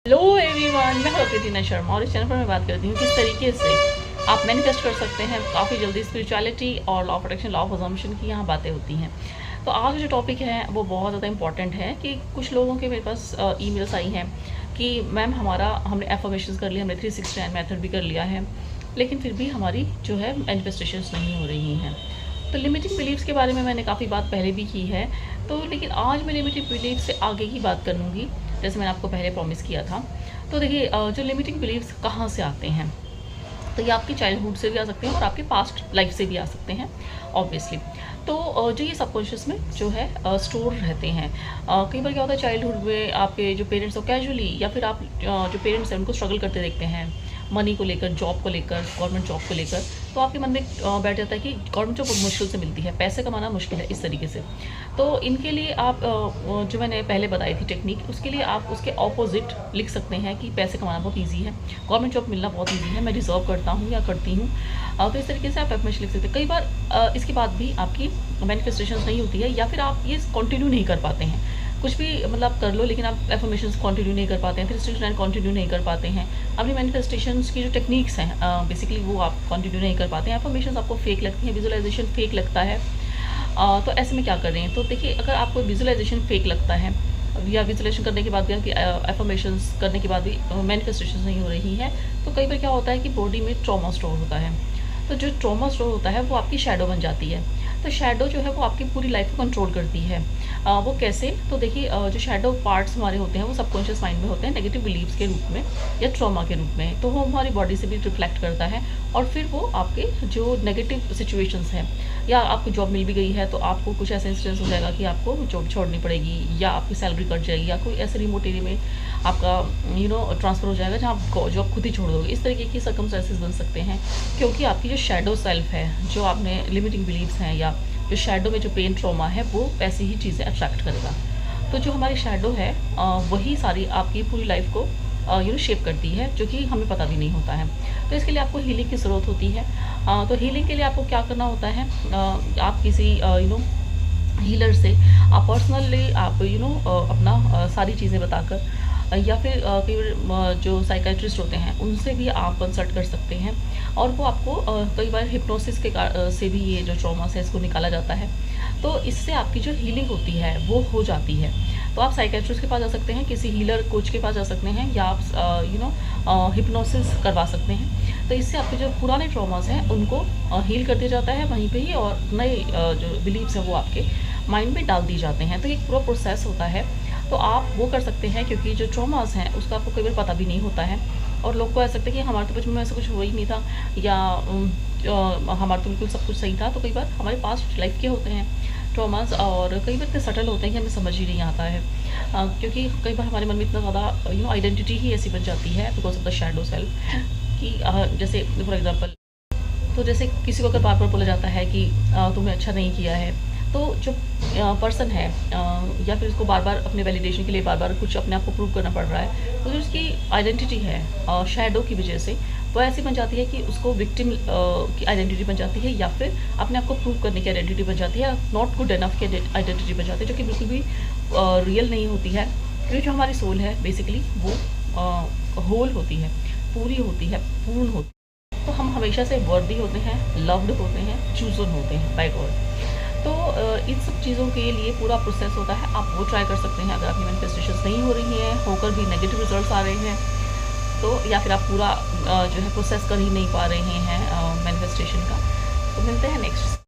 Hello everyone, मैं हूं कृतिना शर्मा और इस चैनल पर मैं बात करती हूँ किस तरीके से आप मैनिफेस्ट कर सकते हैं काफ़ी जल्दी। स्पिरिचुअलिटी और law of attraction, law of assumption की यहाँ बातें होती हैं। तो आज जो टॉपिक है वो बहुत ज़्यादा इंपॉर्टेंट है कि कुछ लोगों के मेरे पास ईमेल्स आई हैं कि मैम हमने एफर्मेशंस कर लिया, हमने 369 मेथड भी कर लिया है, लेकिन फिर भी हमारी जो है मैनिफेस्टेशंस नहीं हो रही हैं। तो लिमिटिंग बिलीव्स के बारे में मैंने काफ़ी बात पहले भी की है, तो लेकिन आज मैं लिमिटिंग बिलीव से आगे की बात करूँगी, जैसे मैंने आपको पहले प्रॉमिस किया था। तो देखिए, जो लिमिटिंग बिलीव्स कहाँ से आते हैं, तो ये आपकी चाइल्डहुड से भी आ सकते हैं और आपके पास्ट लाइफ से भी आ सकते हैं ऑब्वियसली। तो जो ये सबकॉन्शियस में जो है स्टोर रहते हैं। कई बार क्या होता है, चाइल्डहुड में आपके जो पेरेंट्स हो कैजुअली, या फिर आप जो पेरेंट्स हैं उनको स्ट्रगल करते देखते हैं मनी को लेकर, जॉब को लेकर, गवर्नमेंट जॉब को लेकर, तो आपके मन में बैठ जाता है कि गवर्नमेंट जॉब बहुत मुश्किल से मिलती है, पैसे कमाना मुश्किल है, इस तरीके से। तो इनके लिए आप जो मैंने पहले बताई थी टेक्निक, उसके लिए आप उसके ऑपोजिट लिख सकते हैं कि पैसे कमाना बहुत ईजी है, गवर्नमेंट जॉब मिलना बहुत ईजी है, मैं डिज़र्व करता हूँ या करती हूँ। तो इस तरीके से आप एफर्मेशन लिख सकते हैं। कई बार इसके बाद भी आपकी मैनिफेस्टेशन नहीं होती है, या फिर आप ये कंटिन्यू नहीं कर पाते हैं। कुछ भी मतलब आप कर लो, लेकिन आप एफर्मेशंस कंटिन्यू नहीं कर पाते हैं, 369 कंटिन्यू नहीं कर पाते हैं। अपनी मैनिफेस्टेशंस की जो टेक्निक्स हैं बेसिकली वो आप कंटिन्यू नहीं कर पाते हैं। एफर्मेशंस आपको फेक लगती हैं, विजुअलाइजेशन फेक लगता है। तो ऐसे में क्या कर रहे हैं, तो देखिए, अगर आपको विजुअलाइजेशन फेक लगता है या विजुअलाइजेशन करने के बाद भी आपकी एफर्मेशंस करने के बाद भी मैनिफेस्टेशन नहीं हो रही है, तो कई बार क्या होता है कि बॉडी में ट्रॉमा स्टोर होता है। तो जो ट्रॉमा स्टोर होता है वो आपकी शैडो बन जाती है। तो शैडो जो है वो आपकी पूरी लाइफ को कंट्रोल करती है। वो कैसे, तो देखिए, जो शैडो पार्ट्स हमारे होते हैं वो सबकॉन्शियस माइंड में होते हैं, नेगेटिव बिलीव्स के रूप में या ट्रॉमा के रूप में। तो वो हमारी बॉडी से भी रिफ्लेक्ट करता है, और फिर वो आपके जो नेगेटिव सिचुएशंस हैं, या आपको जॉब मिल भी गई है तो आपको कुछ ऐसा इंसिडेंस हो जाएगा कि आपको जॉब छोड़नी पड़ेगी, या आपकी सैलरी कट जाएगी, या कोई ऐसे रिमोट एरिया में आपका ट्रांसफ़र हो जाएगा जहाँ आप जॉब खुद ही छोड़ दोगे। इस तरीके की सर्कमस्टेंसेस बन सकते हैं, क्योंकि आपकी जो शैडो सेल्फ है, जो आपने लिमिटिंग बिलीव्स हैं, या जो शैडो में जो पेन ट्रॉमा है, वो ऐसी ही चीज़ें अट्रैक्ट करेगा। तो जो हमारी शैडो है वही सारी आपकी पूरी लाइफ को शेप करती है, जो कि हमें पता भी नहीं होता है। तो इसके लिए आपको हीलिंग की ज़रूरत होती है। तो हीलिंग के लिए आपको क्या करना होता है, आप किसी हीलर से आप पर्सनली आप अपना सारी चीज़ें बताकर, या फिर कई जो साइकेट्रिस्ट होते हैं उनसे भी आप कंसल्ट कर सकते हैं, और वो आपको कई बार हिप्नोसिस के से भी ये जो ट्रॉमा है इसको निकाला जाता है। तो इससे आपकी जो हीलिंग होती है वो हो जाती है। तो आप साइकेट्रिस्ट के पास जा सकते हैं, किसी हीलर कोच के पास जा सकते हैं, या आप हिप्नोसिस करवा सकते हैं। तो इससे आपके जो पुराने ट्रॉमास हैं उनको हील कर दिया जाता है वहीं पे ही, और नए जो बिलीव्स हैं वो आपके माइंड में डाल दिए जाते हैं। तो एक पूरा प्रोसेस होता है। तो आप वो कर सकते हैं, क्योंकि जो ट्रॉमास हैं उसका आपको कई बार पता भी नहीं होता है, और लोग को ऐसा लगता है कि हमारे तो बचपन में ऐसा कुछ हुआ ही नहीं था, या हमारा तो बिल्कुल सब कुछ सही था। तो कई बार हमारे पास्ट लाइफ के होते हैं ट्रॉमास, और कई बार इतने सटल होते हैं कि हमें समझ ही नहीं आता है, क्योंकि कई बार हमारे मन में इतना ज़्यादा आइडेंटिटी ही ऐसी बन जाती है because of the shadow self कि जैसे फॉर एग्जांपल, तो जैसे किसी को अगर बार बार बोला जाता है कि तुमने अच्छा नहीं किया है, तो जो पर्सन है या फिर उसको बार बार अपने वैलिडेशन के लिए बार बार कुछ अपने आप को प्रूव करना पड़ रहा है, तो जो उसकी आइडेंटिटी है शैडो की वजह से वो ऐसी बन जाती है कि उसको विक्टिम की आइडेंटिटी बन जाती है, या फिर अपने आप को प्रूव करने की आइडेंटिटी बन जाती है, नॉट गुड इनफ की आइडेंटिटी बन जाती है, जो कि बिल्कुल भी रियल नहीं होती है। क्योंकि जो हमारी सोल है बेसिकली वो होल होती है, पूरी होती है, पूर्ण होती है। तो हम हमेशा से वर्दी होते हैं, लव्ड होते हैं, चूजन होते हैं बाय गॉड। तो इन सब चीज़ों के लिए पूरा प्रोसेस होता है। आप वो ट्राई कर सकते हैं अगर आपकी मैनिफेस्टेशंस नहीं हो रही हैं, होकर भी नेगेटिव रिजल्ट्स आ रहे हैं, तो या फिर आप पूरा जो है प्रोसेस कर ही नहीं पा रहे हैं मैनिफेस्टेशन का। तो मिलते हैं नेक्स्ट।